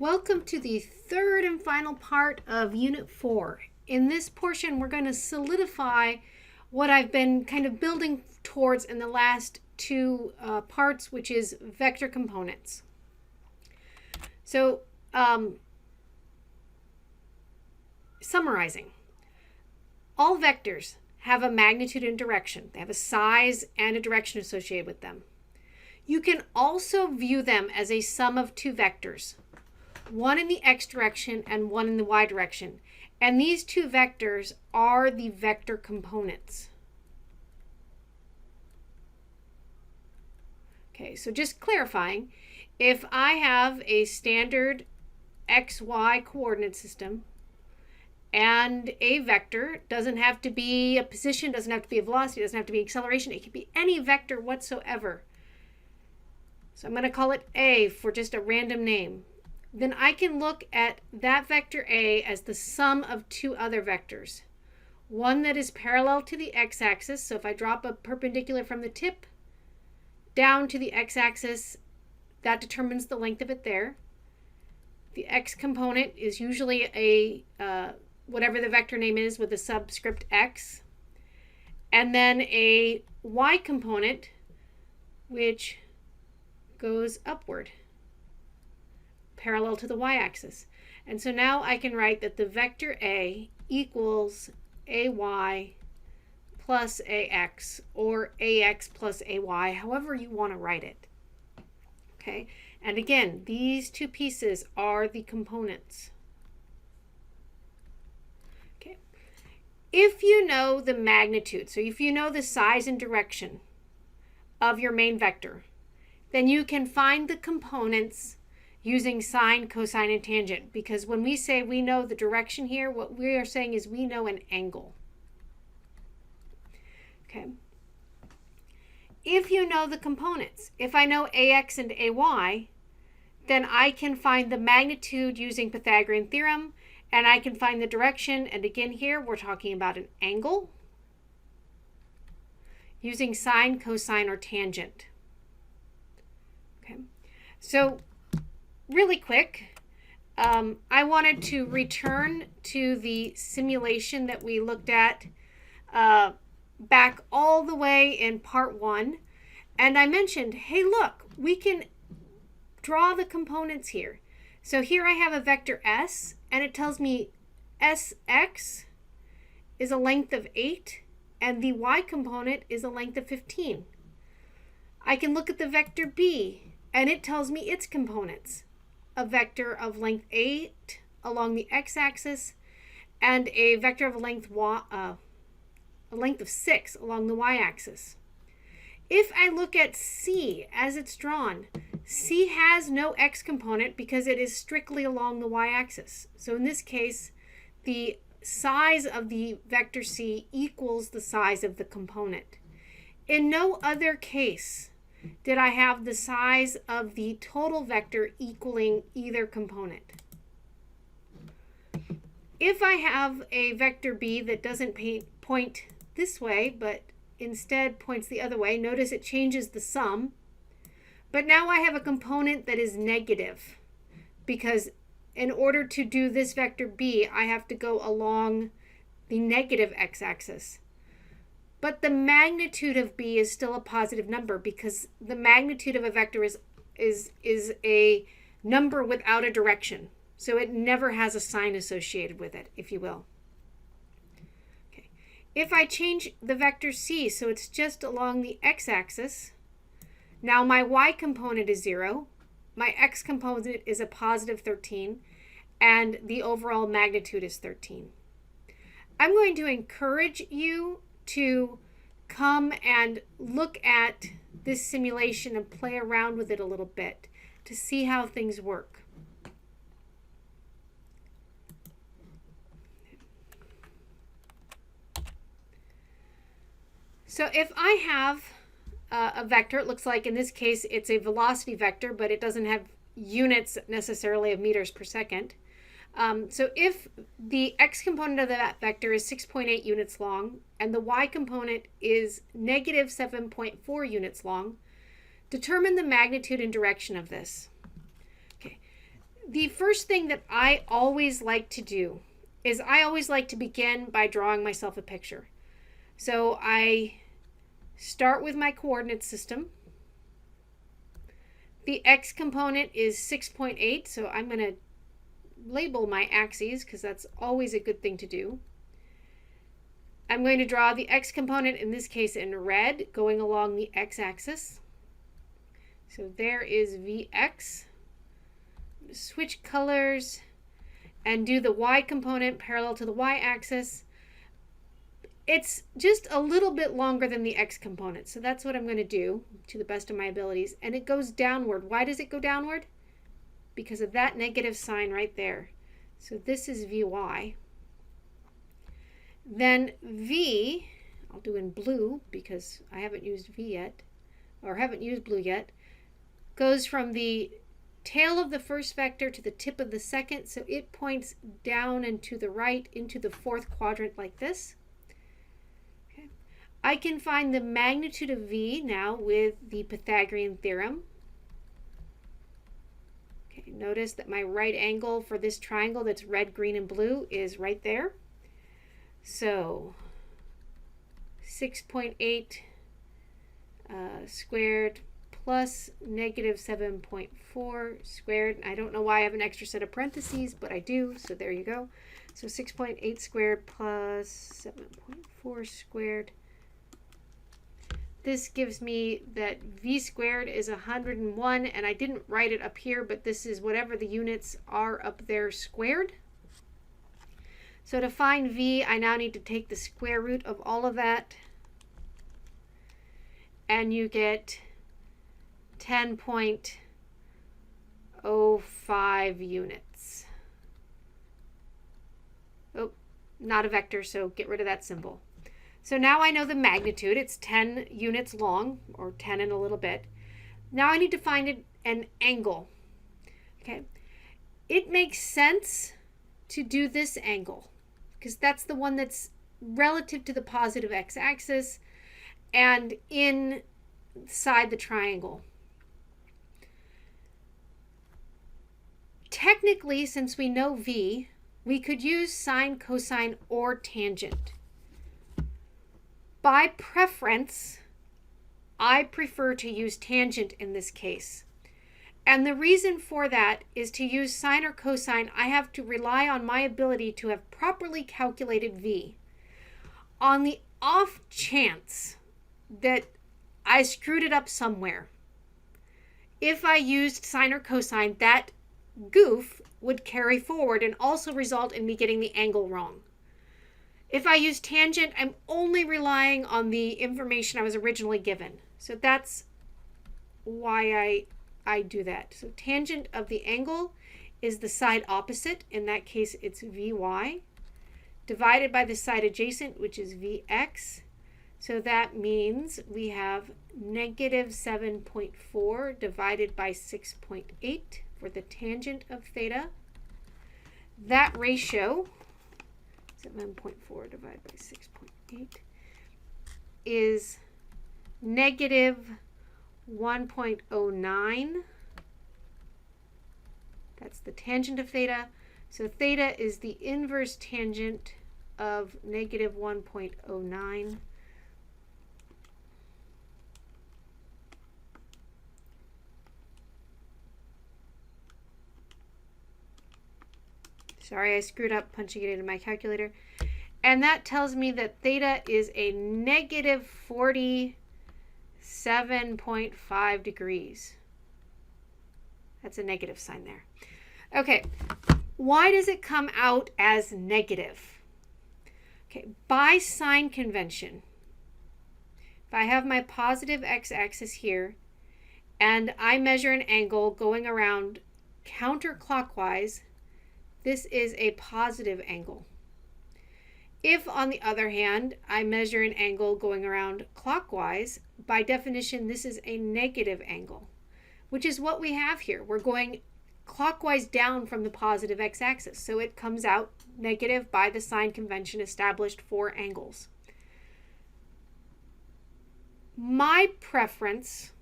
Welcome to the third and final part of Unit 4. In this portion, we're going to solidify what I've been kind of building towards in the last two parts, which is vector components. So, summarizing, all vectors have a magnitude and direction. They have a size and a direction associated with them. You can also view them as a sum of two vectors, one in the x direction and one in the y direction. And these two vectors are the vector components. Okay, so just clarifying, if I have a standard xy coordinate system and a vector, doesn't have to be a position, doesn't have to be a velocity, doesn't have to be acceleration, it can be any vector whatsoever. So I'm going to call it A for just a random name. Then I can look at that vector A as the sum of two other vectors. One that is parallel to the x-axis, so if I drop a perpendicular from the tip down to the x-axis, that determines the length of it there. The x component is usually a whatever the vector name is with a subscript x. And then a y component, which goes upward, parallel to the y-axis. And so now I can write that the vector A equals AY plus AX, or AX plus AY, however you want to write it. Okay, and again, these two pieces are the components. Okay, if you know the magnitude, so if you know the size and direction of your main vector, then you can find the components using sine, cosine, and tangent, because when we say we know the direction here, what we are saying is we know an angle. Okay. If you know the components, if I know AX and AY, then I can find the magnitude using Pythagorean theorem, and I can find the direction, and again here we're talking about an angle, using sine, cosine, or tangent. Okay, so really quick, I wanted to return to the simulation that we looked at back all the way in part 1. And I mentioned, hey, look, we can draw the components here. So here I have a vector S, and it tells me Sx is a length of 8, and the y component is a length of 15. I can look at the vector B, and it tells me its components, a vector of length 8 along the x-axis and a vector of length of 6 along the y-axis. If I look at C as it's drawn, C has no x component because it is strictly along the y-axis. So in this case, the size of the vector C equals the size of the component. In no other case did I have the size of the total vector equaling either component. If I have a vector B that doesn't point this way, but instead points the other way, notice it changes the sum. But now I have a component that is negative, because in order to do this vector B, I have to go along the negative x-axis. But the magnitude of B is still a positive number, because the magnitude of a vector is a number without a direction. So it never has a sign associated with it, if you will. Okay. If I change the vector C so it's just along the x-axis, now my y component is 0, my x component is a positive 13, and the overall magnitude is 13. I'm going to encourage you to come and look at this simulation and play around with it a little bit to see how things work. So if I have a vector, it looks like in this case it's a velocity vector, but it doesn't have units necessarily of meters per second. So if the x component of that vector is 6.8 units long and the y component is negative 7.4 units long, determine the magnitude and direction of this. Okay. the first thing that I always like to do is I always like to begin by drawing myself a picture. So I start with my coordinate system. The x component is 6.8, so I'm going to label my axes because that's always a good thing to do. I'm going to draw the x component, in this case in red, going along the x-axis. So there is Vx. Switch colors and do the y component parallel to the y-axis. It's just a little bit longer than the x component, so that's what I'm going to do to the best of my abilities. And it goes downward. Why does it go downward? Because of that negative sign right there. So this is Vy. Then V, I'll do in blue because I haven't used V yet, or haven't used blue yet, goes from the tail of the first vector to the tip of the second, so it points down and to the right into the fourth quadrant like this. Okay. I can find the magnitude of V now with the Pythagorean theorem. Okay, notice that my right angle for this triangle that's red, green, and blue is right there. So 6.8 squared plus negative 7.4 squared. I don't know why I have an extra set of parentheses, but I do, so there you go. So 6.8 squared plus 7.4 squared. This gives me that V squared is 101, and I didn't write it up here, but this is whatever the units are up there squared. So to find V, I now need to take the square root of all of that, and you get 10.05 units. Oh, not a vector, so get rid of that symbol. So now I know the magnitude. It's 10 units long, or 10 and a little bit. Now I need to find an angle. Okay, it makes sense to do this angle because that's the one that's relative to the positive x-axis and inside the triangle. Technically, since we know V, we could use sine, cosine, or tangent. By preference, I prefer to use tangent in this case. And the reason for that is to use sine or cosine, I have to rely on my ability to have properly calculated V. On the off chance that I screwed it up somewhere, if I used sine or cosine, that goof would carry forward and also result in me getting the angle wrong. If I use tangent, I'm only relying on the information I was originally given. So that's why I do that. So tangent of the angle is the side opposite. In that case, it's Vy, divided by the side adjacent, which is Vx. So that means we have negative 7.4 divided by 6.8 for the tangent of theta. That ratio, 7.4 divided by 6.8, is negative 1.09. That's the tangent of theta. So theta is the inverse tangent of negative 1.09. Sorry, I screwed up punching it into my calculator. And that tells me that theta is a negative 47.5 degrees. That's a negative sign there. Okay, why does it come out as negative? Okay, by sign convention, if I have my positive x-axis here and I measure an angle going around counterclockwise, this is a positive angle. If, on the other hand, I measure an angle going around clockwise, by definition, this is a negative angle, which is what we have here. We're going clockwise down from the positive x-axis, so it comes out negative by the sign convention established for angles. My preference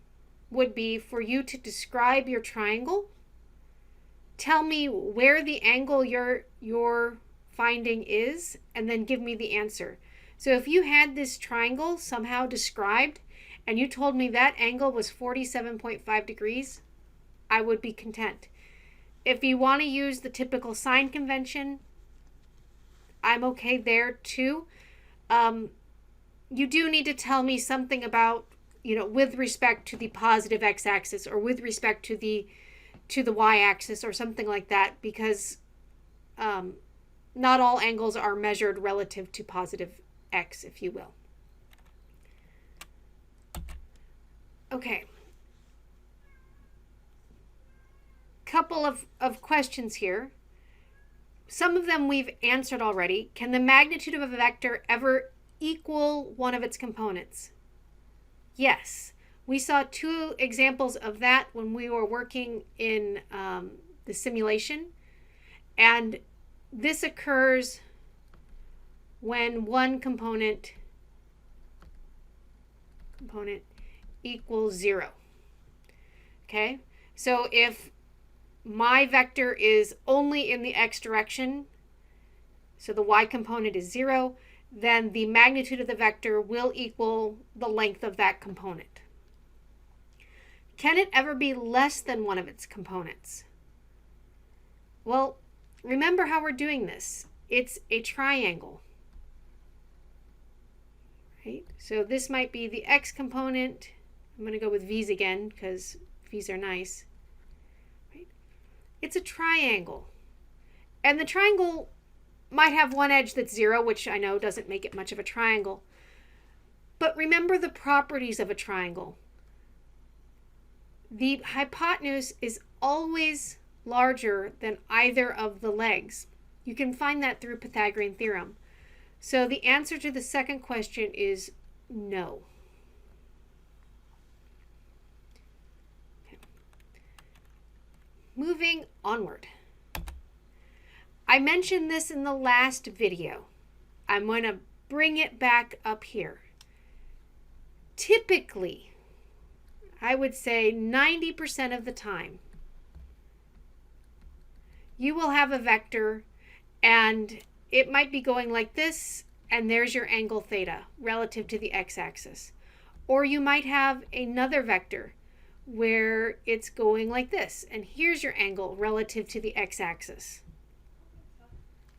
would be for you to describe your triangle tell me where the angle you're finding is, and then give me the answer. So if you had this triangle somehow described and you told me that angle was 47.5 degrees, I would be content. If you want to use the typical sine convention, I'm okay there too. You do need to tell me something about, with respect to the positive x-axis or with respect to the y-axis or something like that, because not all angles are measured relative to positive x, if you will. Okay. Couple of questions here. Some of them we've answered already. Can the magnitude of a vector ever equal one of its components? Yes. We saw 2 examples of that when we were working in the simulation. And this occurs when one component equals 0. Okay? So if my vector is only in the x direction, so the y component is 0, then the magnitude of the vector will equal the length of that component. Can it ever be less than one of its components? Well, remember how we're doing this. It's a triangle. Right? So this might be the x component. I'm going to go with v's again because v's are nice. Right? It's a triangle. And the triangle might have one edge that's 0, which I know doesn't make it much of a triangle. But remember the properties of a triangle. The hypotenuse is always larger than either of the legs. You can find that through Pythagorean theorem. So the answer to the second question is no. Okay. Moving onward. I mentioned this in the last video. I'm going to bring it back up here. Typically, I would say 90% of the time, you will have a vector and it might be going like this, and there's your angle theta relative to the x-axis. Or you might have another vector where it's going like this, and here's your angle relative to the x-axis.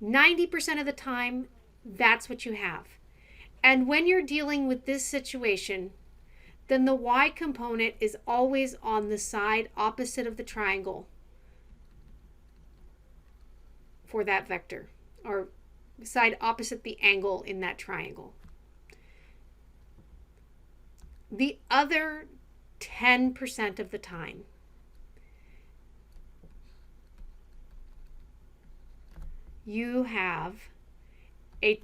90% of the time, that's what you have. And when you're dealing with this situation, then the y component is always on the side opposite of the triangle for that vector, or side opposite the angle in that triangle. The other 10% of the time, you have a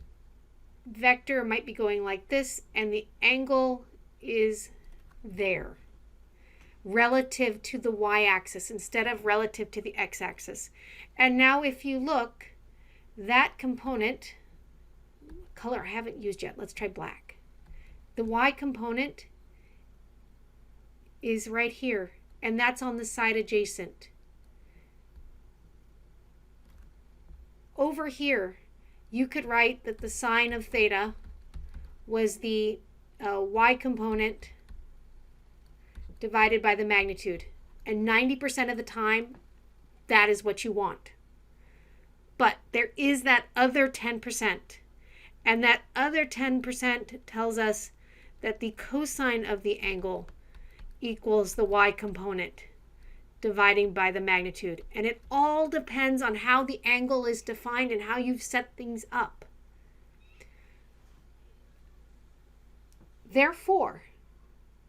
vector might be going like this, and the angle is there relative to the y-axis instead of relative to the x-axis. And now if you look, that component, color I haven't used yet, let's try black. The y component is right here, and that's on the side adjacent. Over here, you could write that the sine of theta was the y component divided by the magnitude. And 90% of the time, that is what you want. But there is that other 10%. And that other 10% tells us that the cosine of the angle equals the y component dividing by the magnitude. And it all depends on how the angle is defined and how you've set things up. Therefore,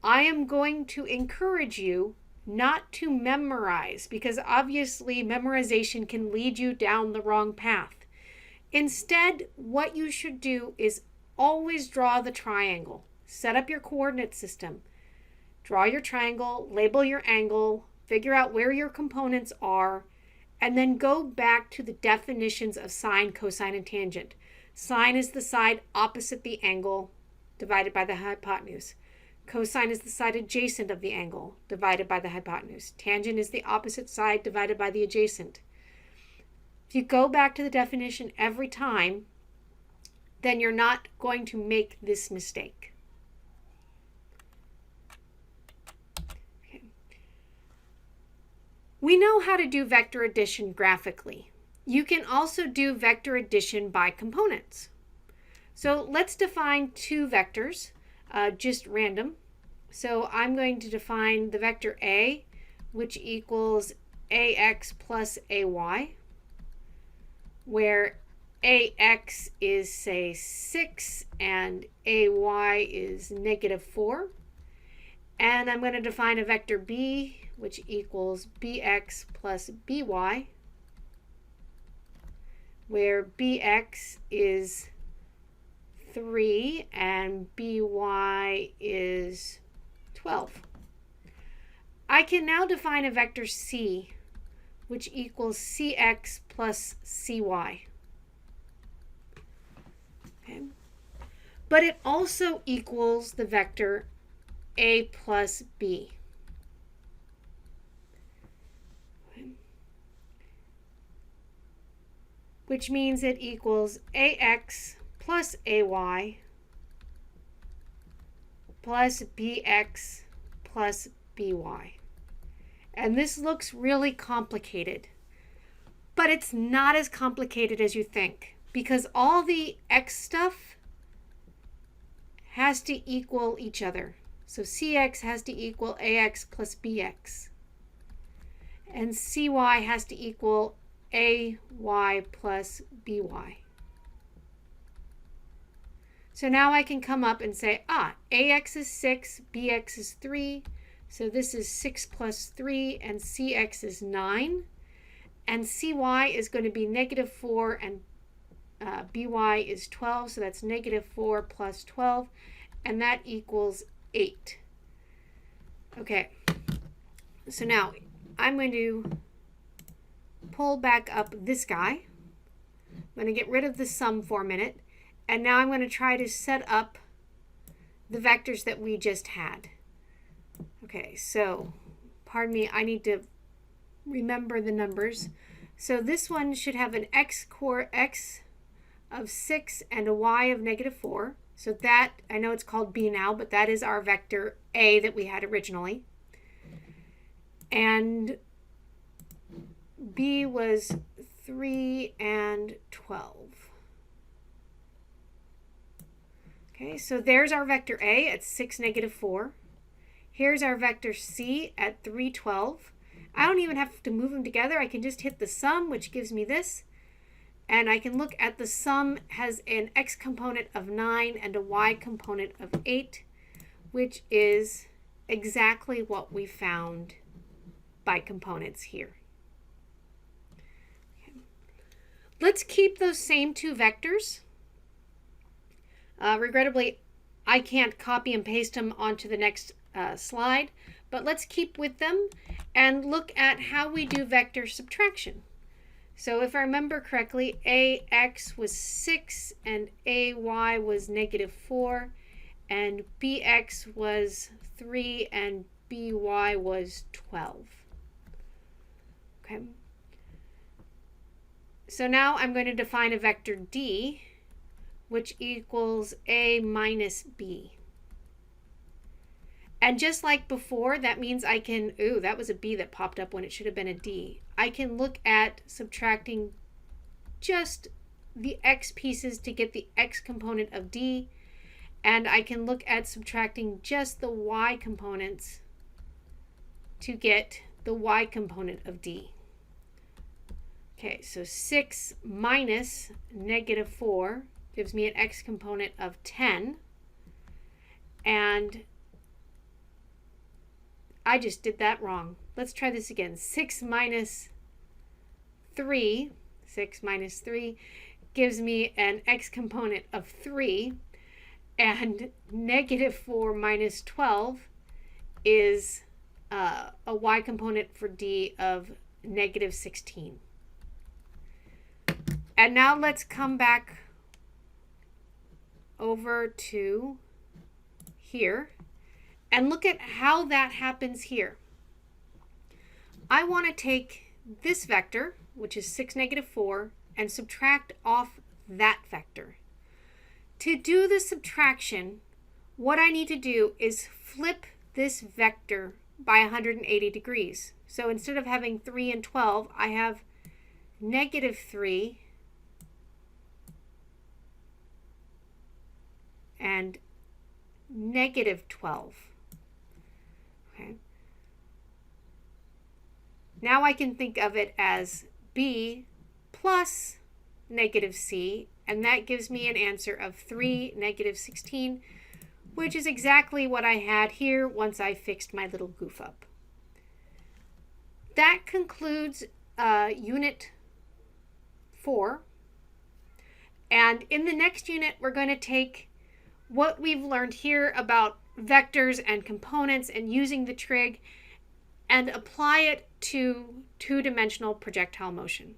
I am going to encourage you not to memorize, because obviously memorization can lead you down the wrong path. Instead, what you should do is always draw the triangle. Set up your coordinate system. Draw your triangle, label your angle, figure out where your components are, and then go back to the definitions of sine, cosine, and tangent. Sine is the side opposite the angle divided by the hypotenuse. Cosine is the side adjacent of the angle divided by the hypotenuse. Tangent is the opposite side divided by the adjacent. If you go back to the definition every time, then you're not going to make this mistake. Okay. We know how to do vector addition graphically. You can also do vector addition by components. So let's define two vectors, just random. So I'm going to define the vector A, which equals AX plus AY, where AX is, say, 6 and AY is -4. And I'm going to define a vector B, which equals BX plus BY, where BX is 3 and BY is 12. I can now define a vector C, which equals CX plus CY. Okay. But it also equals the vector A plus B. Okay. Which means it equals AX plus AY plus BX plus BY. And this looks really complicated, but it's not as complicated as you think, because all the X stuff has to equal each other. So CX has to equal AX plus BX, and CY has to equal AY plus BY. So now I can come up and say, AX is 6, BX is 3, so this is 6 plus 3, and CX is 9, and CY is going to be -4, and BY is 12, so that's -4 plus 12, and that equals 8. Okay, so now I'm going to pull back up this guy. I'm going to get rid of the sum for a minute. And now I'm going to try to set up the vectors that we just had. Okay, so, pardon me, I need to remember the numbers. So this one should have an x of 6 and a y of -4. So that, I know it's called B now, but that is our vector A that we had originally. And B was 3 and 12. Okay, so there's our vector A at 6, -4. Here's our vector C at 3, 12. I don't even have to move them together. I can just hit the sum, which gives me this. And I can look at the sum has an x component of 9 and a y component of 8, which is exactly what we found by components here. Okay. Let's keep those same two vectors. Regrettably, I can't copy and paste them onto the next slide, but let's keep with them and look at how we do vector subtraction. So if I remember correctly, AX was 6 and AY was -4, and BX was 3 and BY was 12. Okay. So now I'm going to define a vector D, which equals A minus B. And just like before, that means I can, that was a B that popped up when it should have been a D. I can look at subtracting just the X pieces to get the X component of D, and I can look at subtracting just the Y components to get the Y component of D. Okay, so 6 minus -4 gives me an X component of 10, and I just did that wrong. Let's try this again. 6 minus 3 gives me an X component of 3, and -4 minus 12 is a Y component for D of -16. And now let's come back over to here, And look at how that happens here. I want to take this vector, which is 6, -4, and subtract off that vector. To do the subtraction, what I need to do is flip this vector by 180 degrees. So instead of having 3 and 12, I have -3 and -12. Okay. Now I can think of it as b plus -c, and that gives me an answer of 3, -16, which is exactly what I had here once I fixed my little goof up. That concludes Unit 4. And in the next unit, we're going to take what we've learned here about vectors and components and using the trig and apply it to two-dimensional projectile motion.